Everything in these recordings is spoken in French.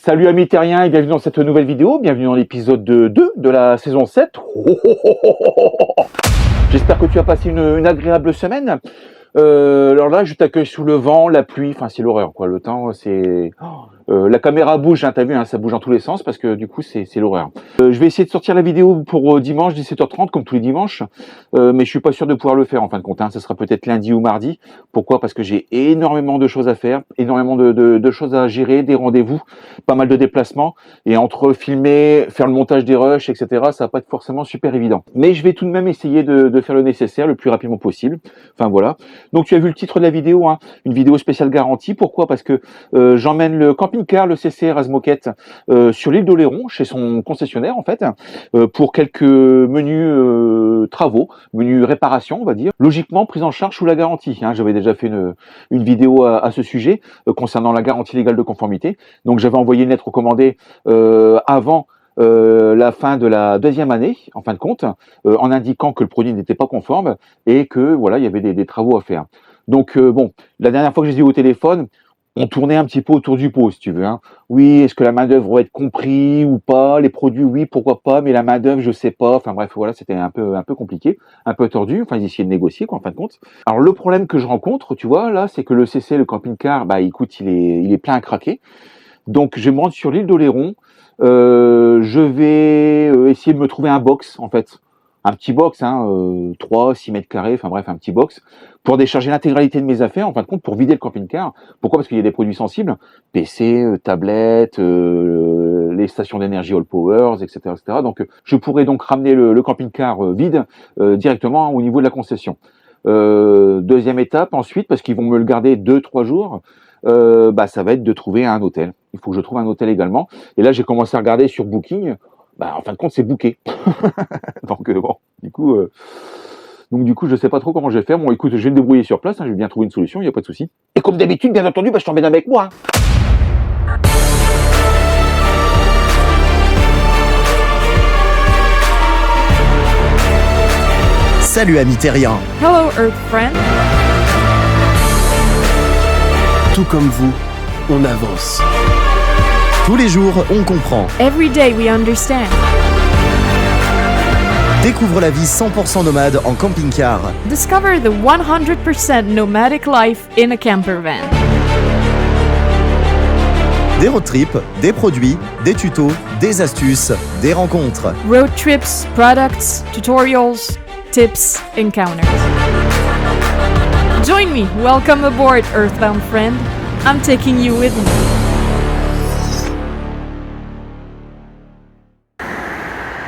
Salut amis terriens et bienvenue dans cette nouvelle vidéo, bienvenue dans l'épisode 2 de la saison 7. J'espère que tu as passé une agréable semaine. Alors là, je t'accueille sous le vent, la pluie, enfin c'est l'horreur quoi, le temps c'est... la caméra bouge, hein, t'as vu, hein, ça bouge dans tous les sens parce que du coup c'est l'horreur. Je vais essayer de sortir la vidéo pour dimanche 17h30 comme tous les dimanches, mais je suis pas sûr de pouvoir le faire en fin de compte, hein. Ça sera peut-être lundi ou mardi. Pourquoi? Parce que j'ai énormément de choses à faire, énormément de choses à gérer, des rendez-vous, pas mal de déplacements, et entre filmer, faire le montage des rushs, etc., ça va pas être forcément super évident. Mais je vais tout de même essayer de faire le nécessaire le plus rapidement possible. Enfin voilà. Donc tu as vu le titre de la vidéo, hein, une vidéo spéciale garantie. Pourquoi? Parce que j'emmène le camping-car, le CCR Azmoquette, sur l'île d'Oléron, chez son concessionnaire en fait, pour quelques menus travaux, menus réparation on va dire, logiquement prise en charge sous la garantie. Hein. J'avais déjà fait une vidéo à ce sujet concernant la garantie légale de conformité. Donc j'avais envoyé une lettre recommandée avant la fin de la deuxième année, en fin de compte, en indiquant que le produit n'était pas conforme et que voilà, il y avait des travaux à faire. Donc bon, la dernière fois que j'ai eu au téléphone, on tournait un petit peu autour du pot, si tu veux. Hein. Oui, est-ce que la main-d'œuvre va être compris ou pas? Les produits, oui, pourquoi pas, mais la main-d'œuvre, je sais pas. Enfin bref, voilà, c'était un peu compliqué, un peu tordu. Enfin, ils essayaient de négocier, quoi, en fin de compte. Alors le problème que je rencontre, tu vois, là, c'est que le CC, le camping-car, bah écoute, il est plein à craquer. Donc je me rends sur l'île d'Oléron. Je vais essayer de me trouver un box en fait, un petit box, hein, 3-6 mètres carrés, enfin bref, un petit box, pour décharger l'intégralité de mes affaires, en fin de compte, pour vider le camping-car. Pourquoi? Parce qu'il y a des produits sensibles, PC, tablettes, les stations d'énergie All Powers, etc., etc. Donc je pourrais donc ramener le camping-car vide directement au niveau de la concession. Deuxième étape ensuite, parce qu'ils vont me le garder 2-3 jours, bah, ça va être de trouver un hôtel. Il faut que je trouve un hôtel également. Et là, j'ai commencé à regarder sur Booking. Bah, en fin de compte, c'est booké. Donc, bon, du coup, je sais pas trop comment je vais faire. Bon, écoute, je vais me débrouiller sur place. Hein, je vais bien trouver une solution, il n'y a pas de souci. Et comme d'habitude, bien entendu, bah, je t'emmène avec moi. Hein. Salut amis terriens. Hello Earth friend. Tout comme vous, on avance. Tous les jours, on comprend. Every day we understand. Découvre la vie 100% nomade en camping-car. Discover the 100% nomadic life in a camper van. Des road trips, des produits, des tutos, des astuces, des rencontres. Road trips, products, tutorials, tips, encounters. Join me. Welcome aboard, Earthbound friend. I'm taking you with me.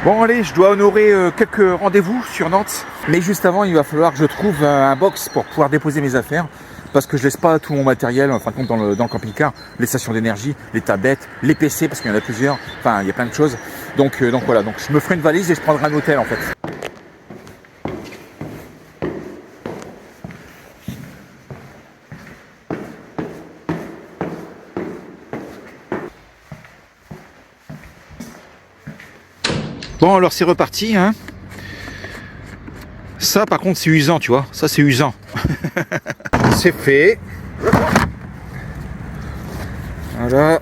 Bon allez, je dois honorer quelques rendez-vous sur Nantes. Mais juste avant, il va falloir que je trouve un box pour pouvoir déposer mes affaires. Parce que je laisse pas tout mon matériel, en fin de compte, dans le camping-car. Les stations d'énergie, les tablettes, les PC, parce qu'il y en a plusieurs. Enfin, il y a plein de choses. Donc voilà, donc je me ferai une valise et je prendrai un hôtel en fait. Bon alors c'est reparti hein. Ça par contre c'est usant tu vois, ça c'est usant. C'est fait. Voilà.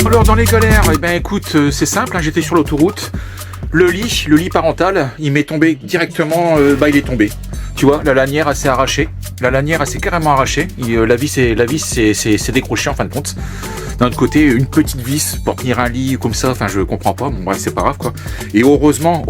Alors dans les galères, eh ben écoute, c'est simple, hein, j'étais sur l'autoroute, le lit parental, il m'est tombé directement, il est tombé. Tu vois, la lanière elle s'est arrachée, la lanière elle s'est carrément arrachée, la vis s'est décrochée en fin de compte. D'un autre côté, une petite vis pour tenir un lit comme ça, enfin je comprends pas, bon bref c'est pas grave quoi. Et heureusement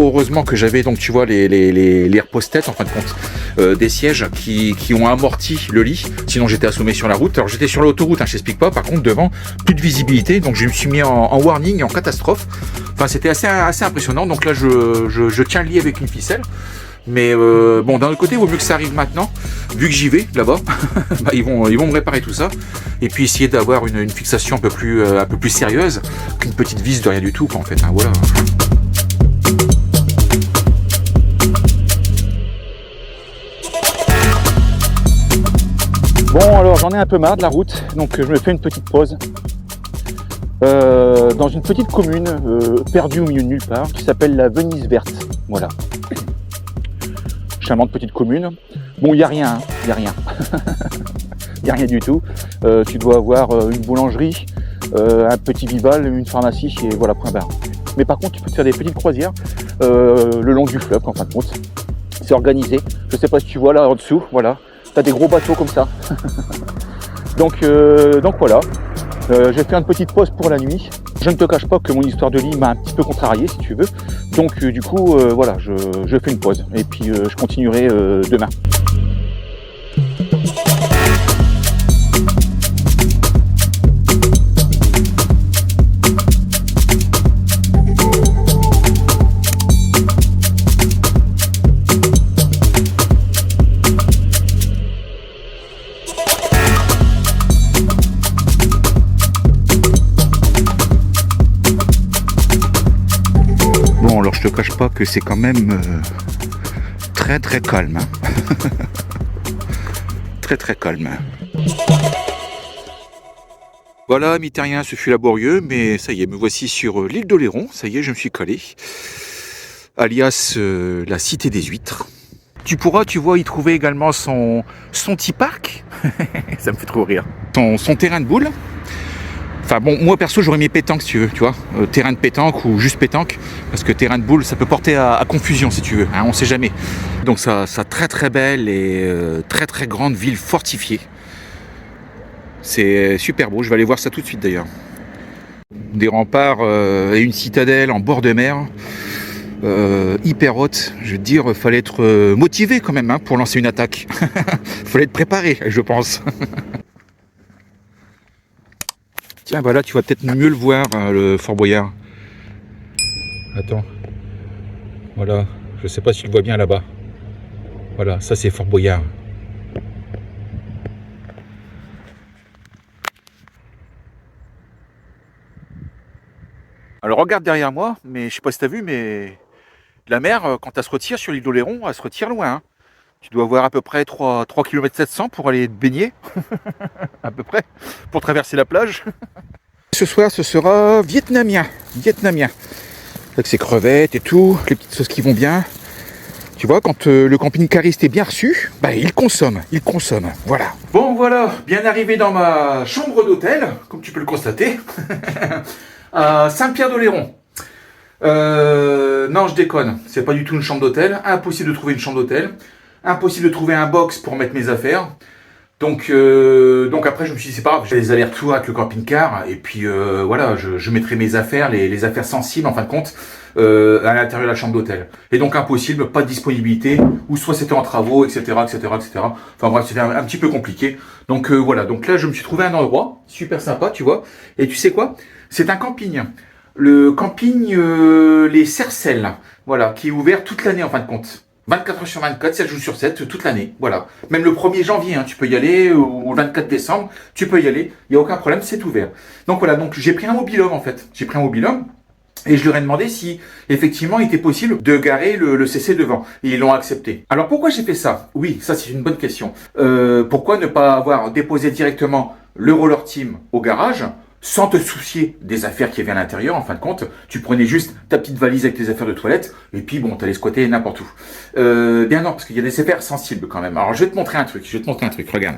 que j'avais donc tu vois les repose-têtes en fin de compte, des sièges qui ont amorti le lit, sinon j'étais assommé sur la route. Alors j'étais sur l'autoroute, hein, je t'explique pas, par contre devant, plus de visibilité, donc je me suis mis en warning, en catastrophe. Enfin c'était assez impressionnant, donc là je tiens le lit avec une ficelle. Mais bon, d'un autre côté, il vaut mieux que ça arrive maintenant, vu que j'y vais là-bas. Bah, ils vont me réparer tout ça, et puis essayer d'avoir une fixation un peu plus sérieuse qu'une petite vis de rien du tout, quoi, en fait. Hein, voilà. Bon, alors j'en ai un peu marre de la route, donc je me fais une petite pause dans une petite commune perdue au milieu de nulle part, qui s'appelle la Venise Verte. Voilà. Charmante petite commune. Bon, il n'y a rien, hein. Il n'y a rien. Il n'y a rien du tout. Tu dois avoir une boulangerie, un petit Vival, une pharmacie, et voilà, point barre. Mais par contre, tu peux te faire des petites croisières le long du fleuve, en fin de compte. C'est organisé. Je ne sais pas si tu vois là en dessous, voilà. Tu as des gros bateaux comme ça. donc voilà. J'ai fait une petite pause pour la nuit. Je ne te cache pas que mon histoire de lit m'a un petit peu contrarié, si tu veux. Donc du coup, voilà, je fais une pause. Et puis je continuerai demain. Bon, alors je te cache pas que c'est quand même très calme. Hein. très calme. Voilà, amis terriens, ce fut laborieux, mais ça y est, me voici sur l'île d'Oléron. Ça y est, je me suis calé. Alias la cité des huîtres. Tu pourras, tu vois, y trouver également son petit parc. Ça me fait trop rire. Son terrain de boules. Enfin bon, moi perso j'aurais mis pétanque si tu veux, tu vois, terrain de pétanque ou juste pétanque, parce que terrain de boule ça peut porter à confusion si tu veux, hein, on sait jamais. Donc ça très belle et très grande ville fortifiée. C'est super beau, je vais aller voir ça tout de suite d'ailleurs. Des remparts et une citadelle en bord de mer, hyper haute, je veux dire, fallait être motivé quand même hein, pour lancer une attaque. Fallait être préparé, je pense. Tiens, voilà, tu vas peut-être mieux le voir, le Fort Boyard. Attends. Voilà, je sais pas si tu le vois bien là-bas. Voilà, ça c'est Fort Boyard. Alors regarde derrière moi, mais je sais pas si tu as vu, mais la mer, quand elle se retire sur l'île d'Oléron, elle se retire loin. Hein. Tu dois avoir à peu près 3 km 700 pour aller te baigner, à peu près, pour traverser la plage. Ce soir, ce sera vietnamien, avec ses crevettes et tout, les petites sauces qui vont bien. Tu vois, quand le camping-cariste est bien reçu, bah, il consomme, voilà. Bon, voilà, bien arrivé dans ma chambre d'hôtel, comme tu peux le constater, à Saint-Pierre-d'Oléron. Non, je déconne, c'est pas du tout une chambre d'hôtel, impossible de trouver une chambre d'hôtel. Impossible de trouver un box pour mettre mes affaires. Donc après je me suis dit c'est pas grave, j'ai les allers-retours avec le camping-car et puis voilà, je mettrai mes affaires, les affaires sensibles en fin de compte à l'intérieur de la chambre d'hôtel. Et donc impossible, pas de disponibilité, ou soit c'était en travaux, etc. Enfin bref, c'était un petit peu compliqué. Donc voilà, donc là je me suis trouvé un endroit super sympa, tu vois. Et tu sais quoi? C'est un camping. Le camping Les Cercelles, voilà, qui est ouvert toute l'année en fin de compte. 24 heures sur 24, 7 jours sur 7, toute l'année, voilà. Même le 1er janvier, hein, tu peux y aller, ou le 24 décembre, tu peux y aller, il n'y a aucun problème, c'est ouvert. Donc voilà, donc j'ai pris un mobil-home en fait, et je leur ai demandé si effectivement il était possible de garer le CC devant, et ils l'ont accepté. Alors pourquoi j'ai fait ça? Oui, ça c'est une bonne question. Pourquoi ne pas avoir déposé directement le roller team au garage, sans te soucier des affaires qui avaient à l'intérieur, en fin de compte, tu prenais juste ta petite valise avec tes affaires de toilette, et puis bon, t'allais squatter n'importe où. Bien non, parce qu'il y a des affaires sensibles quand même. Alors je vais te montrer un truc, regarde.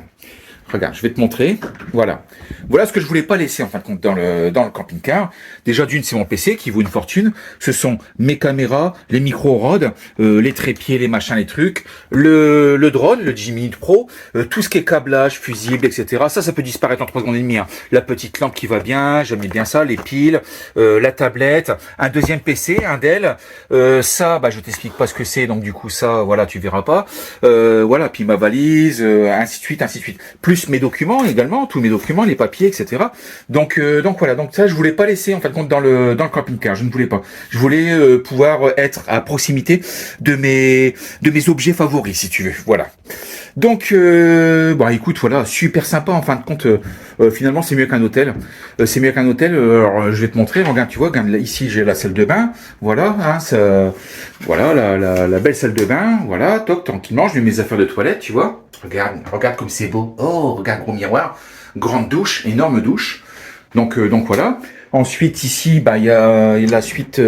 Regarde, je vais te montrer. Voilà. Voilà ce que je voulais pas laisser en fin de compte dans le camping-car. Déjà d'une, c'est mon PC qui vaut une fortune. Ce sont mes caméras, les micro-rods, les trépieds, les machins, les trucs, le drone, le 10 minutes Pro, tout ce qui est câblage, fusible, etc. Ça peut disparaître en 3 secondes et demie. Hein. La petite lampe qui va bien, j'aime bien ça, les piles, la tablette, un deuxième PC, un Dell. Ça, bah je t'explique pas ce que c'est, donc du coup ça, voilà, tu verras pas. Voilà, puis ma valise, ainsi de suite, ainsi de suite. Plus mes documents également, tous mes documents, les papiers, etc. Donc voilà, donc ça je voulais pas laisser en fin de compte dans le camping-car, je ne voulais pas. Je voulais pouvoir être à proximité de mes objets favoris, si tu veux. Voilà. Donc bah écoute, voilà, super sympa en fin de compte. Finalement, c'est mieux qu'un hôtel. C'est mieux qu'un hôtel. Alors, je vais te montrer. Regarde, tu vois, regarde, là, ici j'ai la salle de bain. Voilà, hein, ça, voilà la belle salle de bain. Voilà, toc, tranquillement, je mets mes affaires de toilette, tu vois. Regarde comme c'est beau. Oh, regarde, gros miroir. Grande douche, énorme douche. Donc voilà. Ensuite ici, bah il y a la suite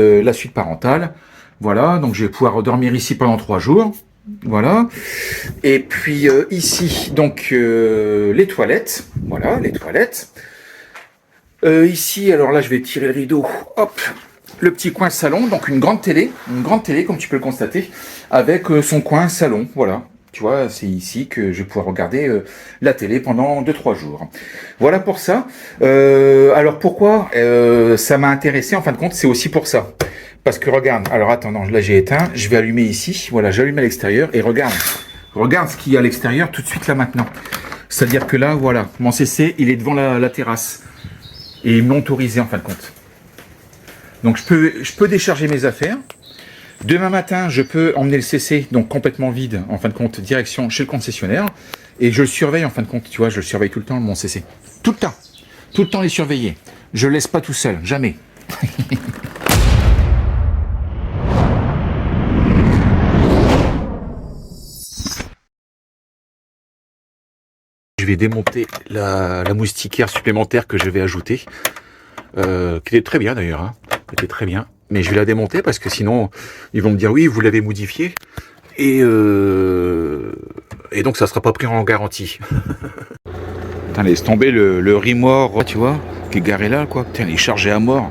parentale. Voilà, donc je vais pouvoir dormir ici pendant 3 jours. Voilà. Et puis ici, donc les toilettes. Voilà, les toilettes. Ici, alors là, je vais tirer le rideau. Hop. Le petit coin salon, donc une grande télé comme tu peux le constater, avec son coin salon. Voilà. Tu vois, c'est ici que je vais pouvoir regarder la télé pendant 2-3 jours. Voilà pour ça. Alors pourquoi ça m'a intéressé en fin de compte, c'est aussi pour ça. Parce que regarde, alors attends, non, là j'ai éteint, je vais allumer ici. Voilà, j'allume à l'extérieur et regarde ce qu'il y a à l'extérieur tout de suite là maintenant. C'est-à-dire que là, voilà, mon CC, il est devant la terrasse. Et ils m'ont autorisé en fin de compte. Donc je peux décharger mes affaires. Demain matin, je peux emmener le CC, donc complètement vide, en fin de compte, direction chez le concessionnaire. Et je le surveille, en fin de compte, tu vois, je le surveille tout le temps, mon CC. Tout le temps les surveiller. Je le laisse pas tout seul, jamais. Je vais démonter la moustiquaire supplémentaire que je vais ajouter, qui était très bien d'ailleurs, hein. Était très bien. Mais je vais la démonter parce que sinon, ils vont me dire oui, vous l'avez modifié. Et donc, ça ne sera pas pris en garantie. Putain, laisse tomber le remords, tu vois, qui est garé là, quoi. Putain, il est chargé à mort.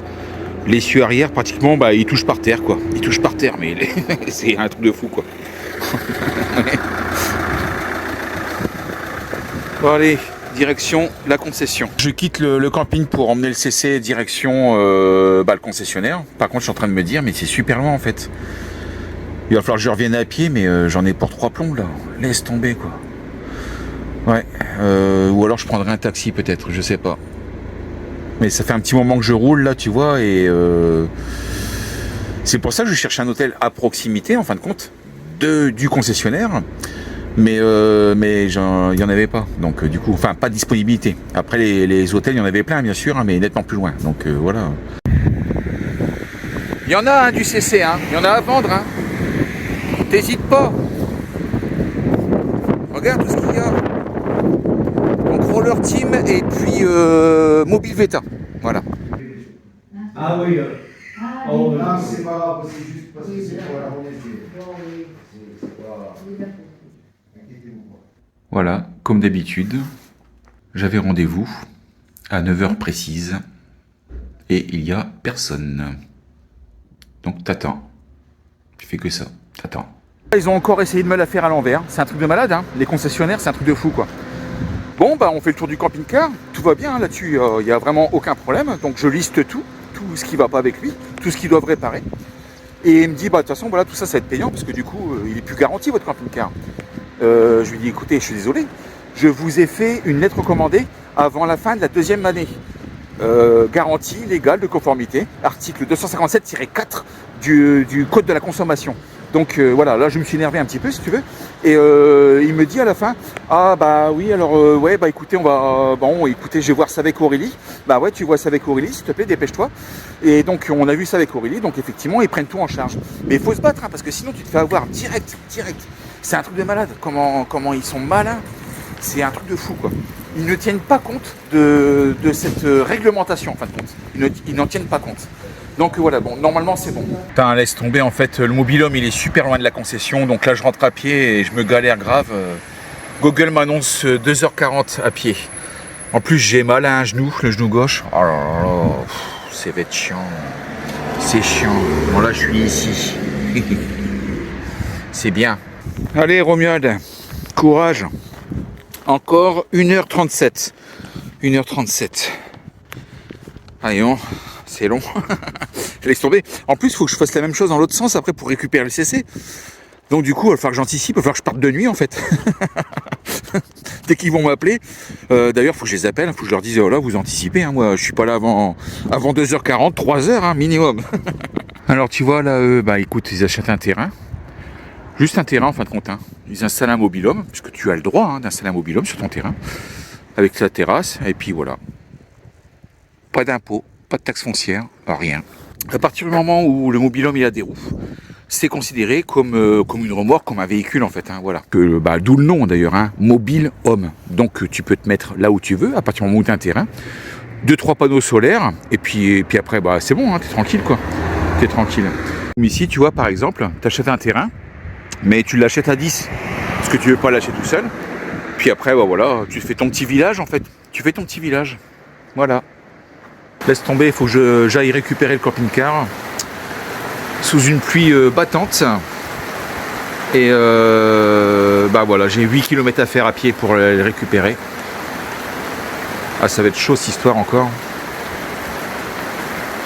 L'essieu arrière, pratiquement, bah, il touche par terre, quoi. Il touche par terre, mais c'est un truc de fou, quoi. Bon, allez, direction la concession. Je quitte le camping pour emmener le CC direction le concessionnaire. Par contre, je suis en train de me dire, mais c'est super loin en fait. Il va falloir que je revienne à pied, mais j'en ai pour 3 plombs là. Laisse tomber quoi. Ouais. Ou alors je prendrai un taxi peut-être, je sais pas. Mais ça fait un petit moment que je roule là, tu vois, et c'est pour ça que je cherche un hôtel à proximité, en fin de compte, du concessionnaire. Mais il y en avait pas, donc du coup, enfin pas de disponibilité. Après les hôtels, il y en avait plein bien sûr, hein, mais nettement plus loin, donc voilà. Il y en a du CC, hein. Il y en a à vendre, hein. T'hésites pas. Regarde tout ce qu'il y a. Donc Roller Team et puis Mobile Veta, voilà. Ah oui. Oh, non, c'est pas grave, c'est juste parce que c'est pour la remonter. C'est pas... Voilà, comme d'habitude, j'avais rendez-vous à 9h précise et il n'y a personne. Donc t'attends, tu fais que ça, t'attends. Ils ont encore essayé de me la faire à l'envers, c'est un truc de malade, hein. Les concessionnaires, c'est un truc de fou quoi. Bon, bah on fait le tour du camping-car, tout va bien là-dessus, il n'y a vraiment aucun problème. Donc je liste tout ce qui ne va pas avec lui, tout ce qu'ils doivent réparer. Et il me dit, bah de toute façon, voilà, tout ça, ça va être payant parce que du coup, il est plus garanti votre camping-car. Je lui dis, écoutez, je suis désolé, je vous ai fait une lettre recommandée avant la fin de la 2e année. Garantie légale de conformité, article 257-4 du Code de la consommation. Donc voilà, là je me suis énervé un petit peu si tu veux. Et il me dit à la fin, ah bah oui, alors ouais, bah écoutez, écoutez, je vais voir ça avec Aurélie. Bah ouais, tu vois ça avec Aurélie, s'il te plaît, dépêche-toi. Et donc on a vu ça avec Aurélie, donc effectivement, ils prennent tout en charge. Mais il faut se battre, hein, parce que sinon tu te fais avoir direct. C'est un truc de malade, comment ils sont malins, c'est un truc de fou quoi. Ils ne tiennent pas compte de cette réglementation en fin de compte, ils n'en tiennent pas compte. Donc voilà, bon, normalement c'est bon. Putain, laisse tomber en fait, le mobil-home il est super loin de la concession, donc là je rentre à pied et je me galère grave. Google m'annonce 2h40 à pied. En plus, j'ai mal à un genou, le genou gauche. Oh là là, c'est va être chiant. C'est chiant. Bon, là, je suis ici. C'est bien. Allez, Romuald, courage. Encore 1h37. 1h37. Allez, c'est long. Je laisse tomber. En plus, il faut que je fasse la même chose dans l'autre sens après pour récupérer le CC. Donc du coup, il va falloir que j'anticipe, il va falloir que je parte de nuit en fait. Dès qu'ils vont m'appeler. D'ailleurs, il faut que je les appelle, il faut que je leur dise, oh là, vous anticipez, hein, moi je suis pas là avant 2h40, 3h hein, minimum. Alors tu vois là, bah écoute, ils achètent un terrain. Juste un terrain en fin de compte. Hein. Ils installent un mobil-home, puisque tu as le droit hein, d'installer un mobil-home sur ton terrain. Avec sa terrasse, et puis voilà. Pas d'impôt, pas de taxe foncière, rien. À partir du moment où le mobil-home il a des roues, c'est considéré comme une remorque, comme un véhicule en fait, hein, voilà. D'où le nom d'ailleurs, hein, mobile home. Donc tu peux te mettre là où tu veux, à partir du moment où tu as un terrain, 2-3 panneaux solaires, et puis après bah c'est bon, hein, t'es tranquille quoi. T'es tranquille. Ici tu vois par exemple, tu achètes un terrain, mais tu l'achètes à 10, parce que tu veux pas l'acheter tout seul. Puis après bah voilà, tu fais ton petit village en fait. Tu fais ton petit village. Voilà. Laisse tomber, il faut que j'aille récupérer le camping-car. Sous une pluie battante et bah voilà, j'ai 8 km à faire à pied pour le récupérer. Ah, ça va être chaud cette histoire encore.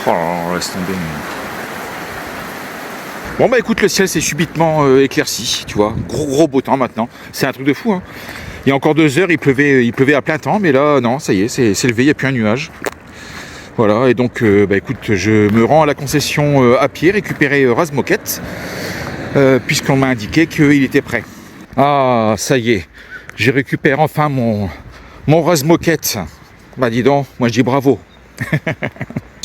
Oh là là, laisse tomber. Bon bah écoute, le ciel s'est subitement éclairci, tu vois, gros beau temps maintenant, c'est un truc de fou hein. Il y a encore 2 heures, il pleuvait à plein temps, mais là non, ça y est, c'est levé, il n'y a plus un nuage. Voilà, et donc, bah écoute, je me rends à la concession à pied, récupérer Razmoket, puisqu'on m'a indiqué qu'il était prêt. Ah, ça y est, j'ai récupéré enfin mon Razmoket. Bah dis donc, moi je dis bravo.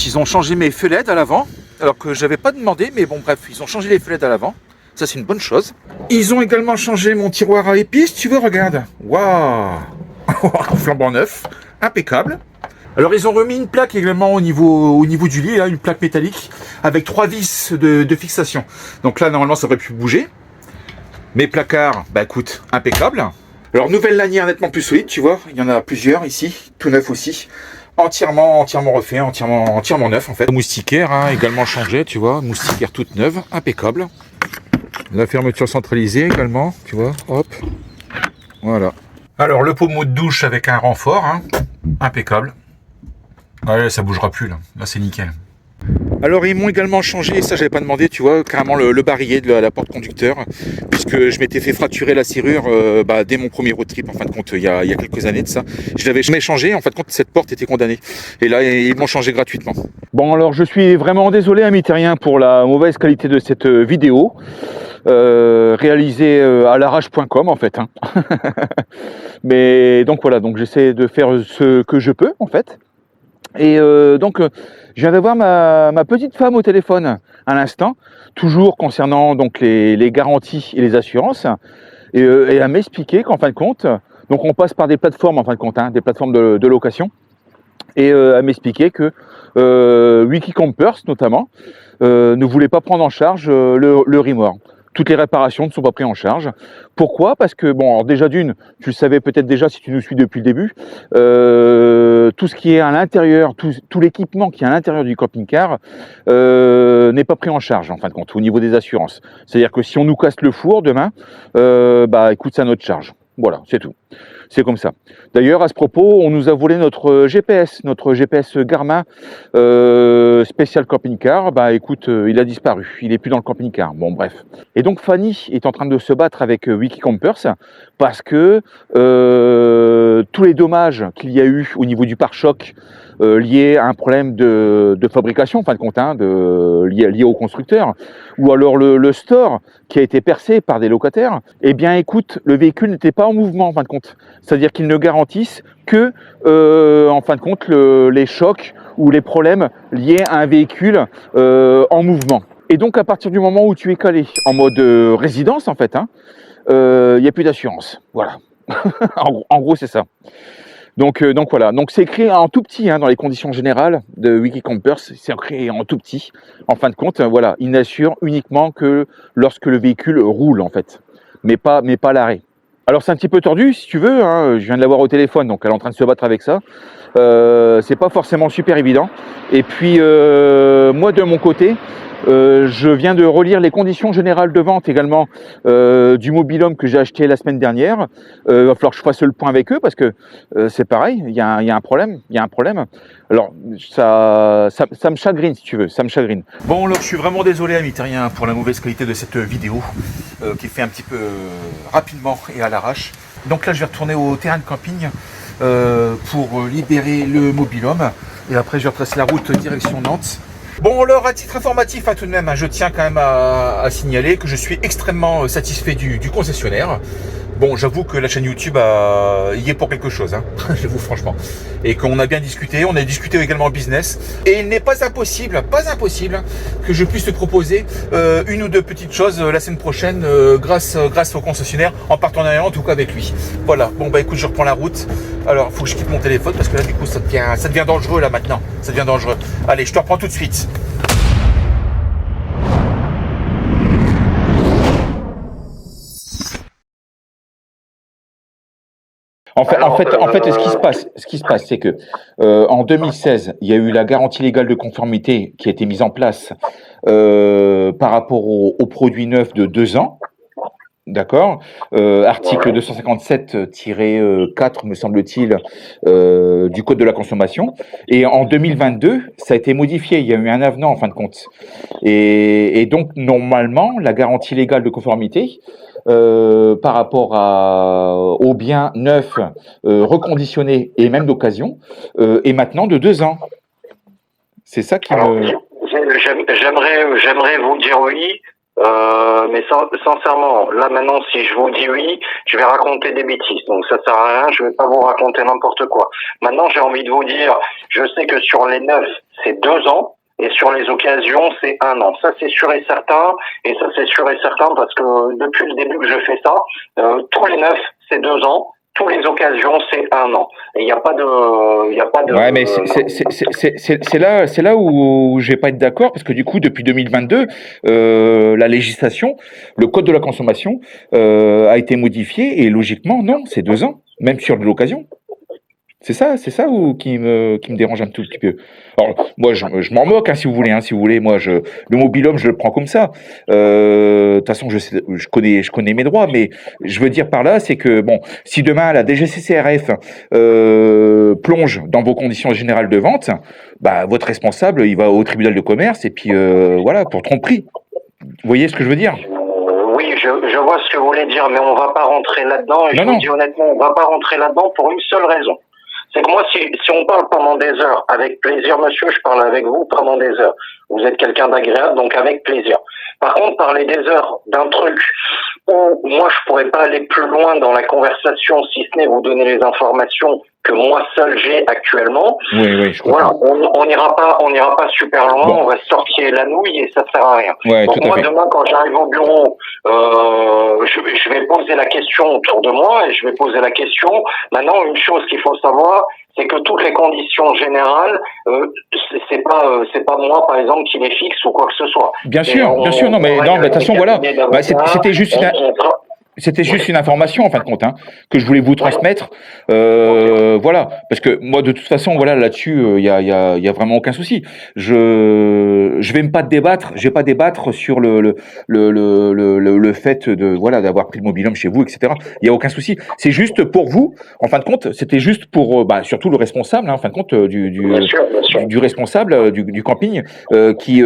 Ils ont changé mes feux LED à l'avant, alors que j'avais pas demandé, mais bon bref, ils ont changé les feux LED à l'avant. Ça c'est une bonne chose. Ils ont également changé mon tiroir à épices, tu vois, regarde. Waouh. Flambant neuf, impeccable. Alors ils ont remis une plaque également au niveau du lit, là, une plaque métallique avec 3 vis de fixation. Donc là normalement ça aurait pu bouger. Mes placards, bah écoute, impeccable. Alors nouvelle lanière nettement plus solide, tu vois, il y en a plusieurs ici, tout neuf aussi. Entièrement refait, entièrement neuf en fait. Moustiquaire hein, également changé, tu vois, moustiquaire toute neuve, impeccable. La fermeture centralisée également, tu vois, hop. Voilà. Alors le pommeau de douche avec un renfort, hein, impeccable. Ouais, ça bougera plus là, là c'est nickel. Alors ils m'ont également changé, ça j'avais pas demandé, tu vois, carrément le barillet de la porte conducteur, puisque je m'étais fait fracturer la serrure dès mon premier road trip en fin de compte, il y a quelques années de ça. Je l'avais jamais changé, en fin de compte cette porte était condamnée. Et là ils m'ont changé gratuitement. Bon alors je suis vraiment désolé amis terriens pour la mauvaise qualité de cette vidéo. Réalisée à l'arrache.com en fait. Hein. Mais donc voilà, donc j'essaie de faire ce que je peux en fait. Et donc je viens d'avoir ma petite femme au téléphone à l'instant, toujours concernant donc les garanties et les assurances, et elle m'a expliqué qu'en fin de compte, donc on passe par des plateformes en fin de compte, hein, des plateformes de location, et elle m'a expliqué que Wikicampers notamment ne voulait pas prendre en charge le remords. Toutes les réparations ne sont pas prises en charge. Pourquoi? Parce que, bon, alors déjà d'une, tu le savais peut-être déjà si tu nous suis depuis le début, tout ce qui est à l'intérieur, tout l'équipement qui est à l'intérieur du camping-car n'est pas pris en charge, en fin de compte, au niveau des assurances. C'est-à-dire que si on nous casse le four demain, bah écoute, c'est à notre charge. Voilà, c'est tout. C'est comme ça. D'ailleurs, à ce propos, on nous a volé notre GPS Garmin spécial camping-car. Bah écoute, il a disparu. Il est plus dans le camping-car. Bon, bref. Et donc, Fanny est en train de se battre avec Wikicampers parce que tous les dommages qu'il y a eu au niveau du pare-choc liés à un problème de fabrication, en fin de compte, hein, lié au constructeur, ou alors le store qui a été percé par des locataires, eh bien écoute, le véhicule n'était pas en mouvement en fin de compte. C'est-à-dire qu'ils ne garantissent que, en fin de compte, les chocs ou les problèmes liés à un véhicule en mouvement. Et donc à partir du moment où tu es calé en mode résidence, en fait, il n'y a plus d'assurance. Voilà. en gros, c'est ça. Donc voilà, donc c'est écrit en tout petit, hein, dans les conditions générales de Wikicampers, c'est écrit en tout petit. En fin de compte, voilà, il n'assure uniquement que lorsque le véhicule roule en fait, mais pas l'arrêt. Alors c'est un petit peu tordu si tu veux, hein. Je viens de l'avoir au téléphone, donc elle est en train de se battre avec ça. C'est pas forcément super évident. Et puis moi de mon côté, je viens de relire les conditions générales de vente également du mobil-home que j'ai acheté la semaine dernière. Il va falloir que je fasse le point avec eux parce que c'est pareil, il y a un problème, Alors ça me chagrine si tu veux, ça me chagrine. Bon alors je suis vraiment désolé ami terrien pour la mauvaise qualité de cette vidéo qui est fait un petit peu rapidement et à l'arrache. Donc là je vais retourner au terrain de camping pour libérer le mobil-home et après je vais retracer la route direction Nantes. Bon alors à titre informatif tout de même, je tiens quand même à signaler que je suis extrêmement satisfait du concessionnaire. Bon j'avoue que la chaîne YouTube y est pour quelque chose, hein, j'avoue franchement. Et qu'on a bien discuté, on a discuté également business. Et il n'est pas impossible que je puisse te proposer une ou deux petites choses la semaine prochaine grâce au concessionnaire, en partenariat en tout cas avec lui. Voilà, bon bah écoute je reprends la route. Alors il faut que je quitte mon téléphone parce que là du coup ça devient dangereux là maintenant. Ça devient dangereux. Allez je te reprends tout de suite. En fait, ce qui se passe, c'est que en 2016, il y a eu la garantie légale de conformité qui a été mise en place par rapport aux produits neufs de 2 ans. D'accord. Article 257-4, me semble-t-il, du Code de la consommation. Et en 2022, ça a été modifié. Il y a eu un avenant, en fin de compte. Et donc, normalement, la garantie légale de conformité, par rapport aux biens neufs, reconditionnés et même d'occasion, est maintenant de 2 ans. C'est ça qui me... J'aimerais vous dire oui. Mais sincèrement, là maintenant, si je vous dis oui, je vais raconter des bêtises. Donc ça sert à rien, je vais pas vous raconter n'importe quoi. Maintenant, j'ai envie de vous dire, je sais que sur les neufs, c'est 2 ans. Et sur les occasions, c'est 1 an. Ça, c'est sûr et certain. Et ça, c'est sûr et certain parce que depuis le début que je fais ça, tous les neufs, c'est 2 ans. Tous les occasions, c'est 1 an. Et il n'y a pas de... Ouais, mais c'est là où je vais pas être d'accord parce que du coup, depuis 2022, la législation, le code de la consommation a été modifié et logiquement, non, c'est 2 ans, même sur de l'occasion. C'est ça qui me dérange un tout petit peu. Alors moi je m'en moque si vous voulez, moi le mobil-home je le prends comme ça. De toute façon je connais mes droits, mais je veux dire par là c'est que bon, si demain la DGCCRF plonge dans vos conditions générales de vente, bah votre responsable il va au tribunal de commerce et puis voilà pour tromperie. Vous voyez ce que je veux dire? Oui, je vois ce que vous voulez dire, mais on va pas rentrer là-dedans. Et je vous dis honnêtement, on va pas rentrer là-dedans pour une seule raison. C'est que moi, si on parle pendant des heures, avec plaisir, monsieur, je parle avec vous pendant des heures. Vous êtes quelqu'un d'agréable, donc avec plaisir. Par contre, parler des heures d'un truc où moi, je pourrais pas aller plus loin dans la conversation, si ce n'est vous donner les informations que moi seul j'ai actuellement. Oui, je comprends. Voilà, on n'ira pas super loin, on va sortir la nouille et ça sert à rien. Ouais, donc moi, demain, quand j'arrive au bureau, je vais poser la question autour de moi et je vais poser la question. Maintenant, une chose qu'il faut savoir, c'est que toutes les conditions générales, c'est pas moi, par exemple, qui les fixe ou quoi que ce soit. Bien sûr, non, mais de toute façon, voilà, c'était juste une information en fin de compte que je voulais vous transmettre, voilà, parce que moi de toute façon voilà là-dessus il y a vraiment aucun souci. Je vais pas débattre sur le fait de voilà d'avoir pris le mobil-home chez vous, etc. Il y a aucun souci. C'est juste pour vous en fin de compte, c'était juste pour surtout le responsable en fin de compte du responsable du camping qui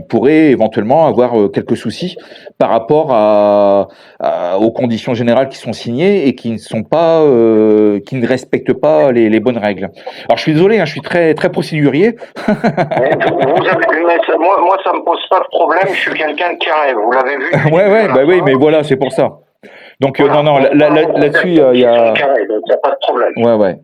pourrait éventuellement avoir quelques soucis par rapport aux conditions générales qui sont signées et qui ne sont pas, qui ne respectent pas les bonnes règles. Alors je suis désolé, je suis très très procédurier. Moi ça me pose pas de problème, je suis quelqu'un de carré, vous l'avez vu. Oui, mais voilà, c'est pour ça. Donc voilà. Non, là-dessus il y a. Carré, donc il n'y a pas de problème. Ouais.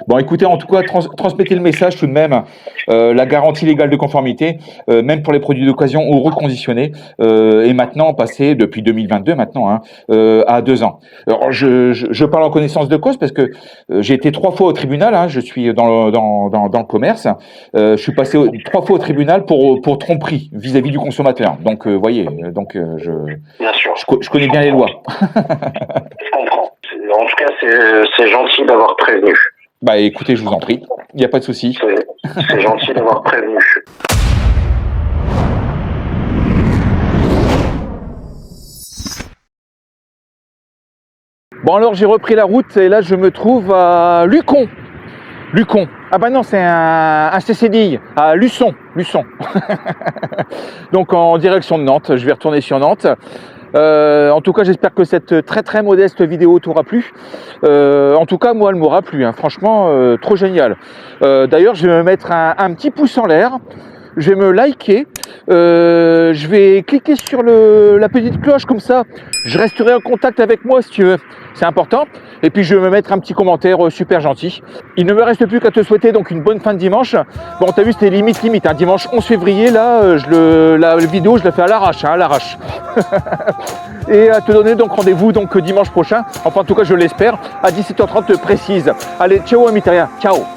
Bon, écoutez, en tout cas, transmettez le message tout de même. La garantie légale de conformité, même pour les produits d'occasion ou reconditionnés, est maintenant passée depuis 2022 maintenant à 2 ans. Alors, je parle en connaissance de cause parce que j'ai été 3 fois au tribunal. Je suis dans le commerce. Je suis passé 3 fois au tribunal pour tromperie vis-à-vis du consommateur. Donc, voyez, Bien sûr. Je connais bien les lois. Je comprends. En tout cas, c'est gentil d'avoir prévenu. Bah écoutez, je vous en prie, il n'y a pas de souci. C'est gentil d'avoir prévenu. Bon alors j'ai repris la route et là je me trouve à Lucon. Lucon. Ah bah non, c'est un CCDI à Luçon. Donc en direction de Nantes, je vais retourner sur Nantes. En tout cas, j'espère que cette très très modeste vidéo t'aura plu. En tout cas, moi, elle m'aura plu. Hein. Franchement, trop génial. D'ailleurs, je vais me mettre un petit pouce en l'air. Je vais me liker. Je vais cliquer sur la petite cloche comme ça. Je resterai en contact avec moi si tu veux. C'est important. Et puis je vais me mettre un petit commentaire super gentil. Il ne me reste plus qu'à te souhaiter donc une bonne fin de dimanche. Bon, t'as vu, c'était limite. Hein. Dimanche 11 février, là, la vidéo, je la fais à l'arrache. Et à te donner donc rendez-vous donc dimanche prochain. Enfin, en tout cas, je l'espère, à 17h30 précise. Allez, ciao, Amitaria. Ciao.